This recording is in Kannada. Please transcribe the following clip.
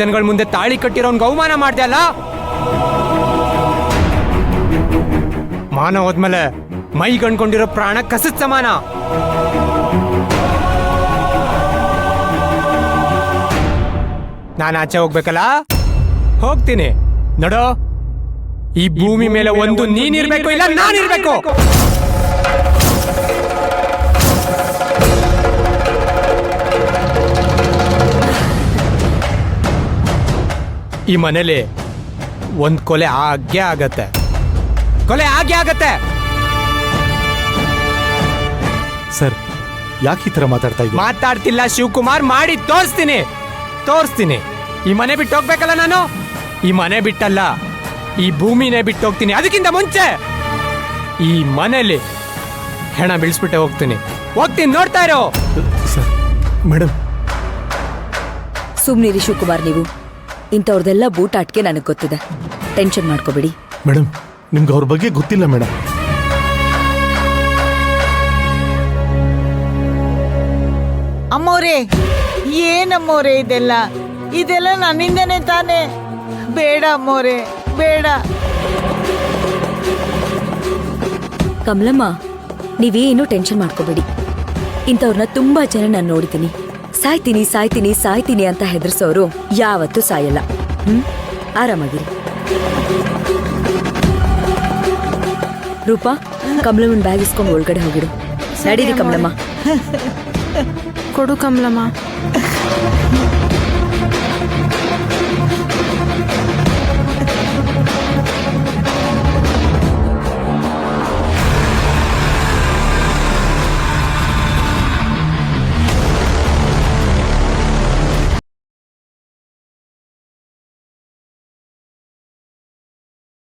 ಜನಗಳ ಮುಂದೆ ತಾಳಿ ಕಟ್ಟಿರೋನ್ಗೆ ಅವಮಾನ ಮಾಡ್ದೆ ಅಲ್ಲ. ಮಾನ ಹೋದ್ಮೇಲೆ ಮೈ ಗಣ್ಕೊಂಡಿರೋ ಪ್ರಾಣ ಕಸದ ಸಮಾನ. ನಾನು ಆಚೆ ಹೋಗ್ಬೇಕಲ್ಲ, ಹೋಗ್ತೀನಿ. ನೋಡೋ, ಈ ಭೂಮಿ ಮೇಲೆ ಒಂದು ನೀನಿರ್ಬೇಕು, ಇಲ್ಲ ನಾನಿರ್ಬೇಕು. ಈ ಮನೇಲಿ ಒಂದ್ ಕೊಲೆ ಆಗೇ ಆಗತ್ತೆ, ಕೊಲೆ ಆಗೇ ಆಗತ್ತೆ. ಸರ್, ಯಾಕೆ ಈ ತರ ಮಾತಾಡ್ತಾ ಇದ್ದೀವಿ? ಮಾತಾಡ್ತಿಲ್ಲ ಶಿವಕುಮಾರ್, ಮಾಡಿ ತೋರಿಸ್ತೀನಿ. ಈ ಮನೆ ಬಿಟ್ಟು ಹೋಗ್ಬೇಕಲ್ಲ ನಾನು. ಈ ಮನೆ ಬಿಟ್ಟಲ್ಲ, ಈ ಭೂಮಿನೇ ಬಿಟ್ಟು ಹೋಗ್ತೀನಿ. ಅದಕ್ಕಿಂತ ಮುಂಚೆ ಈ ಮನೇಲಿ ಹೆಣ ಬೀಳ್ಸ್ಬಿಟ್ಟೆ ಹೋಗ್ತೀನಿ. ನೋಡ್ತಾ ಇರೋ. Sir, madam. ಸುಮ್ನಿರಿ ಶಿವಕುಮಾರ್, ನೀವು ಇಂಥವ್ರದೆಲ್ಲ ಬೂಟಾಟ್ಗೆ ನನಗೆ ಗೊತ್ತಿದೆ. ಟೆನ್ಷನ್ ಮಾಡ್ಕೋಬೇಡಿ. ಮೇಡಮ್, ನಿಮ್ಗೆ ಅವ್ರ ಬಗ್ಗೆ ಗೊತ್ತಿಲ್ಲ ಮೇಡಮ್. ಅಮ್ಮೋರೇ, ಏನಮ್ಮೋರೇ ಇದೆಲ್ಲ ನನ್ನಿಂದನೇ ತಾನೇ. ಬೇಡ ಅಮ್ಮೋರೇ, ಬೇಡ. ಕಮಲಮ್ಮ, ನೀವೇನು ಟೆನ್ಷನ್ ಮಾಡ್ಕೋಬೇಡಿ. ಇಂಥವ್ರನ್ನ ತುಂಬಾ ಜನ ನಾನು ನೋಡಿದ್ದೀನಿ. ಸಾಯ್ತೀನಿ ಅಂತ ಹೆದರ್ಸೋರು ಯಾವತ್ತೂ ಸಾಯಲ್ಲ. ಆರಾಮಾಗಿರಿ. ರೂಪಾ, ಕಮಲಮ್ಮನ ಬ್ಯಾಗ್ ಇಸ್ಕೊಂಡು ಒಳಗಡೆ ಹೋಗಿಡು. ನಡೀರಿ ಕಮಲಮ್ಮ. ಕೊಡು ಕಮಲಮ್ಮ.